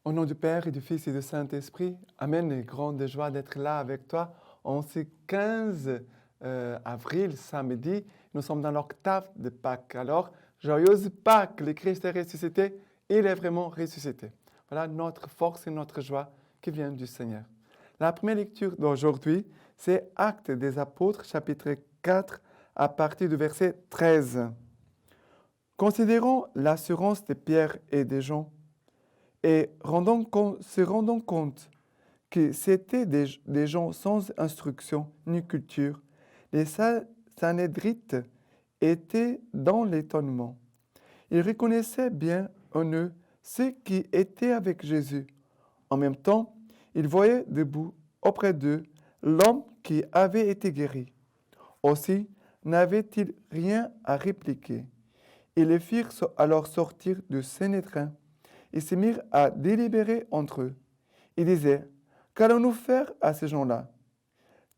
Au nom du Père et du Fils et du Saint-Esprit, Amen, et grande joie d'être là avec toi en ce 15 avril, samedi. Nous sommes dans l'octave de Pâques. Alors, joyeuse Pâques, le Christ est ressuscité, il est vraiment ressuscité. Voilà notre force et notre joie qui viennent du Seigneur. La première lecture d'aujourd'hui, c'est Actes des Apôtres, chapitre 4, à partir du verset 13. Considérons l'assurance de Pierre et des gens et se rendant compte que c'étaient des gens sans instruction ni culture, les Sanhédrites étaient dans l'étonnement. Ils reconnaissaient bien en eux ceux qui étaient avec Jésus. En même temps, ils voyaient debout auprès d'eux l'homme qui avait été guéri. Aussi n'avaient-ils rien à répliquer. Ils les firent alors sortir du Sanhédrin. Ils se mirent à délibérer entre eux. Ils disaient, qu'allons-nous faire à ces gens-là?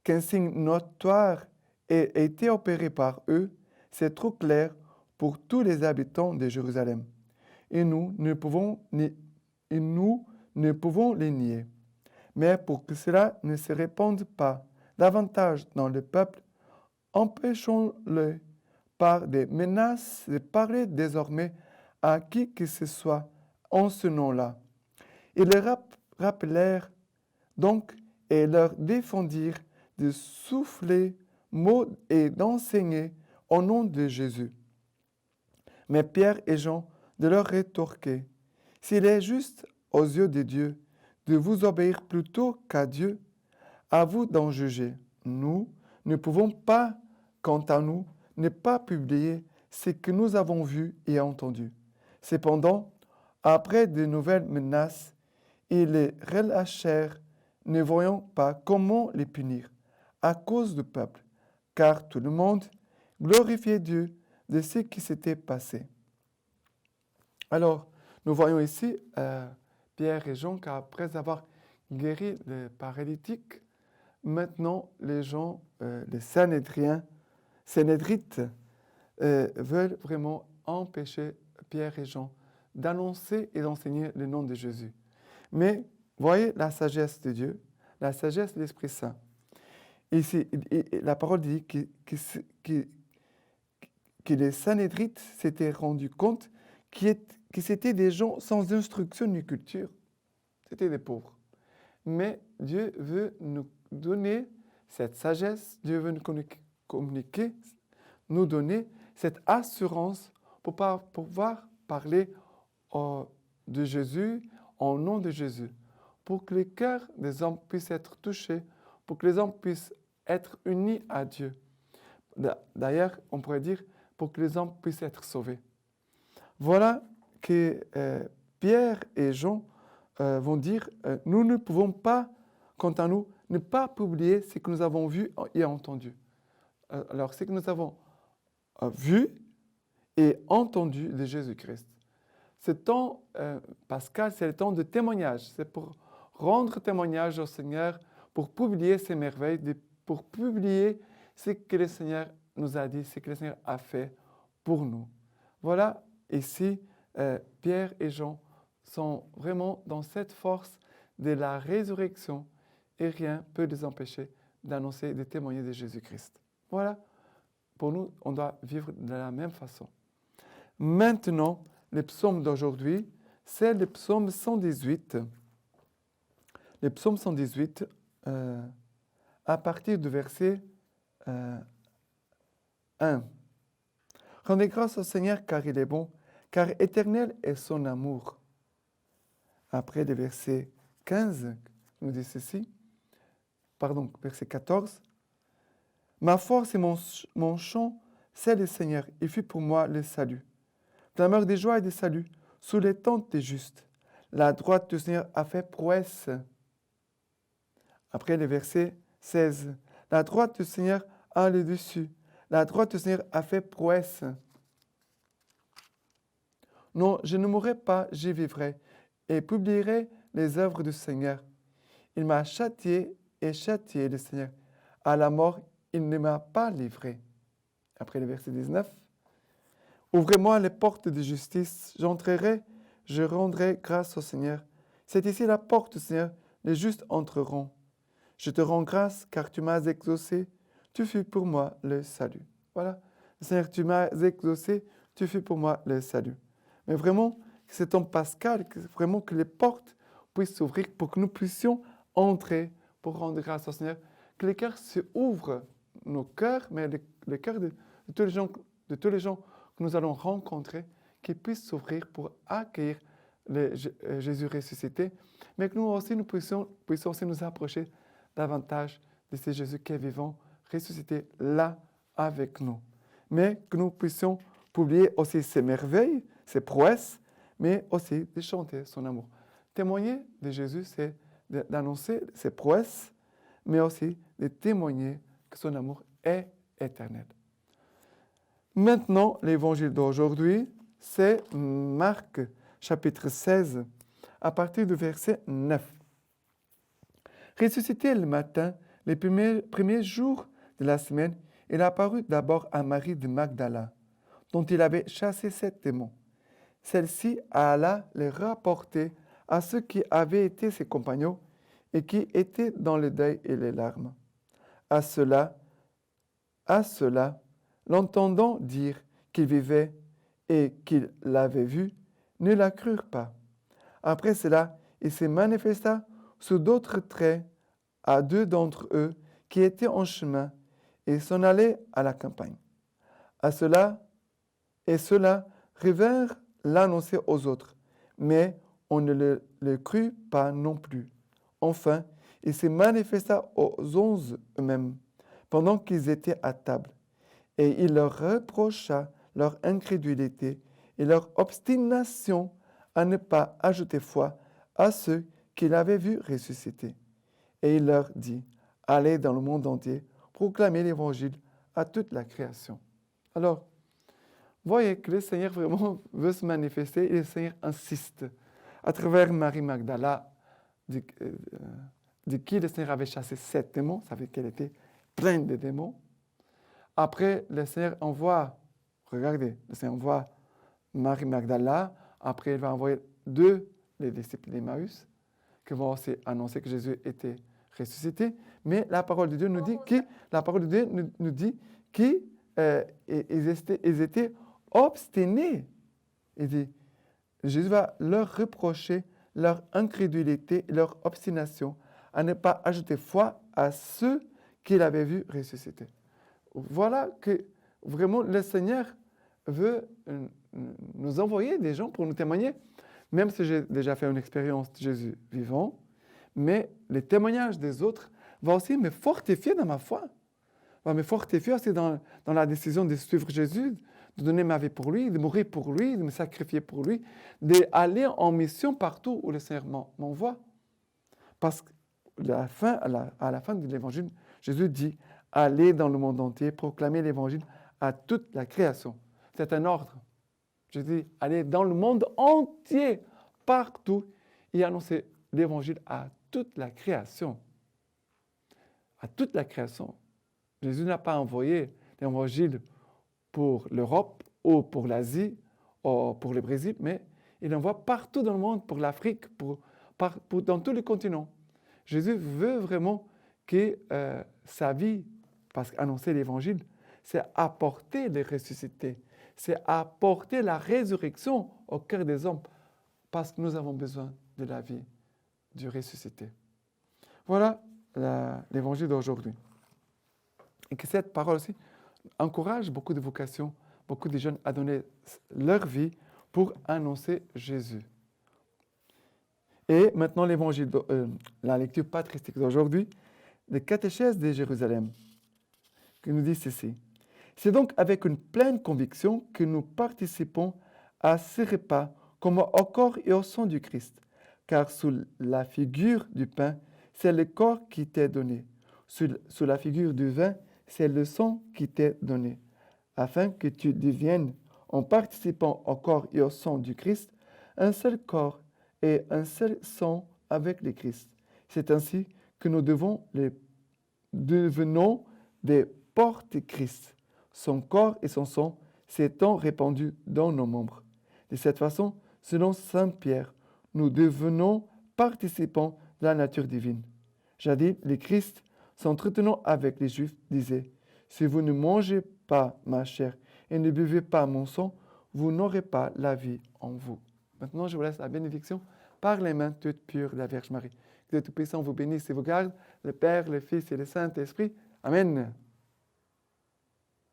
Qu'un signe notoire ait été opéré par eux, c'est trop clair pour tous les habitants de Jérusalem. Et nous ne pouvons les nier. Mais pour que cela ne se répande pas davantage dans le peuple, empêchons-le par des menaces de parler désormais à qui que ce soit en ce nom-là. Ils les rappelèrent donc et leur défendirent de souffler mots et d'enseigner au nom de Jésus. Mais Pierre et Jean de leur rétorquer, s'il est juste aux yeux de Dieu de vous obéir plutôt qu'à Dieu, à vous d'en juger. Nous ne pouvons pas, quant à nous, ne pas publier ce que nous avons vu et entendu. Cependant, après de nouvelles menaces, ils les relâchèrent, ne voyant pas comment les punir, à cause du peuple, car tout le monde glorifiait Dieu de ce qui s'était passé. Alors, nous voyons ici Pierre et Jean qu'après avoir guéri le paralytique, maintenant les gens, les Sanhédrites, veulent vraiment empêcher Pierre et Jean d'annoncer et d'enseigner le nom de Jésus. Mais voyez la sagesse de Dieu, la sagesse de l'Esprit Saint. Ici, la parole dit que les Sanhédrites s'étaient rendus compte que c'était des gens sans instruction ni culture. C'était des pauvres. Mais Dieu veut nous donner cette sagesse, Dieu veut nous communiquer, nous donner cette assurance pour pouvoir parler de Jésus, au nom de Jésus, pour que les cœurs des hommes puissent être touchés, pour que les hommes puissent être unis à Dieu. D'ailleurs, on pourrait dire pour que les hommes puissent être sauvés. Voilà que Pierre et Jean vont dire, nous ne pouvons pas, quant à nous, ne pas publier ce que nous avons vu et entendu. Alors, ce que nous avons vu et entendu de Jésus-Christ. Ce temps pascal, c'est le temps de témoignage. C'est pour rendre témoignage au Seigneur, pour publier ses merveilles, pour publier ce que le Seigneur nous a dit, ce que le Seigneur a fait pour nous. Voilà, ici, Pierre et Jean sont vraiment dans cette force de la résurrection et rien ne peut les empêcher d'annoncer, de témoigner de Jésus-Christ. Voilà, pour nous, on doit vivre de la même façon. Maintenant, le psaume d'aujourd'hui, c'est le psaume 118. Le psaume 118, à partir du verset 1. Rendez grâce au Seigneur car il est bon, car éternel est son amour. Après le verset 15, nous dit ceci, verset 14. Ma force et mon chant, c'est le Seigneur, il fut pour moi le salut. Clameur de joie et de salut, sous les tentes des justes. La droite du Seigneur a fait prouesse. Après le verset 16. La droite du Seigneur a le dessus. La droite du Seigneur a fait prouesse. Non, je ne mourrai pas, j'y vivrai, et publierai les œuvres du Seigneur. Il m'a châtié et châtié le Seigneur. À la mort, il ne m'a pas livré. Après le verset 19. Ouvrez-moi les portes de justice, j'entrerai, je rendrai grâce au Seigneur. C'est ici la porte, Seigneur, les justes entreront. Je te rends grâce car tu m'as exaucé, tu fus pour moi le salut. Voilà, Seigneur, tu m'as exaucé, tu fus pour moi le salut. Mais vraiment, c'est ton Pascal, vraiment que les portes puissent s'ouvrir pour que nous puissions entrer pour rendre grâce au Seigneur. Que les cœurs se ouvrent, nos cœurs, mais les cœurs de tous les gens que nous allons rencontrer, qu'ils puissent s'ouvrir pour accueillir Jésus ressuscité, mais que nous aussi, nous puissions aussi nous approcher davantage de ce Jésus qui est vivant, ressuscité là avec nous. Mais que nous puissions publier aussi ses merveilles, ses prouesses, mais aussi de chanter son amour. Témoigner de Jésus, c'est d'annoncer ses prouesses, mais aussi de témoigner que son amour est éternel. Maintenant, l'évangile d'aujourd'hui, c'est Marc, chapitre 16, à partir du verset 9. Ressuscité le matin, les premiers jours de la semaine, il apparut d'abord à Marie de Magdala, dont il avait chassé 7 démons. Celle-ci alla les rapporter à ceux qui avaient été ses compagnons et qui étaient dans le deuil et les larmes. À cela, l'entendant dire qu'il vivait et qu'il l'avait vu, ne la crurent pas. Après cela, il se manifesta sous d'autres traits à 2 d'entre eux qui étaient en chemin et s'en allaient à la campagne. Ceux-là revinrent l'annoncer aux autres, mais on ne le crut pas non plus. Enfin, il se manifesta aux 11 eux-mêmes, pendant qu'ils étaient à table, et il leur reprocha leur incrédulité et leur obstination à ne pas ajouter foi à ceux qu'il avait vus ressusciter. Et il leur dit, allez dans le monde entier, proclamez l'évangile à toute la création. Alors, voyez que le Seigneur vraiment veut se manifester et le Seigneur insiste. À travers Marie Magdala, de qui le Seigneur avait chassé 7 démons, ça veut dire qu'elle était pleine de démons. Après, le Seigneur envoie, regardez, le Seigneur envoie Marie Magdala, après il va envoyer 2 les disciples d'Emmaüs, qui vont aussi annoncer que Jésus était ressuscité, mais la parole de Dieu nous dit qu'ils étaient obstinés. Il dit, Jésus va leur reprocher leur incrédulité et leur obstination à ne pas ajouter foi à ceux qu'il avait vus ressusciter. Voilà que vraiment le Seigneur veut nous envoyer des gens pour nous témoigner, même si j'ai déjà fait une expérience de Jésus vivant, mais les témoignages des autres vont aussi me fortifier dans ma foi, va me fortifier aussi dans la décision de suivre Jésus, de donner ma vie pour lui, de mourir pour lui, de me sacrifier pour lui, d'aller en mission partout où le Seigneur m'envoie. Parce qu'à la fin de l'évangile, Jésus dit, allez dans le monde entier, proclamez l'évangile à toute la création. C'est un ordre. Jésus dit, allez dans le monde entier, partout, et annoncer l'évangile à toute la création. À toute la création. Jésus n'a pas envoyé l'évangile pour l'Europe ou pour l'Asie ou pour le Brésil, mais il envoie partout dans le monde, pour l'Afrique, dans tous les continents. Jésus veut vraiment que sa vie, parce qu'annoncer l'évangile, c'est apporter les ressuscités, c'est apporter la résurrection au cœur des hommes, parce que nous avons besoin de la vie du ressuscité. Voilà l'évangile d'aujourd'hui. Et que cette parole aussi encourage beaucoup de vocations, beaucoup de jeunes à donner leur vie pour annoncer Jésus. Et maintenant, l'évangile, la lecture patristique d'aujourd'hui, le catéchèse de Jérusalem, qui nous dit ceci. C'est donc avec une pleine conviction que nous participons à ce repas comme au corps et au sang du Christ, car sous la figure du pain, c'est le corps qui t'est donné. Sous la figure du vin, c'est le sang qui t'est donné, afin que tu deviennes, en participant au corps et au sang du Christ, un seul corps et un seul sang avec le Christ. C'est ainsi que nous devenons des porte-Christ, son corps et son sang s'étant répandus dans nos membres. De cette façon, selon saint Pierre, nous devenons participants de la nature divine. Jadis, le Christ, s'entretenant avec les Juifs, disait, « Si vous ne mangez pas ma chair et ne buvez pas mon sang, vous n'aurez pas la vie en vous. » Maintenant, je vous laisse la bénédiction par les mains toutes pures de la Vierge Marie. Que Dieu Tout-Puissant vous bénisse et vous garde, le Père, le Fils et le Saint-Esprit. Amen.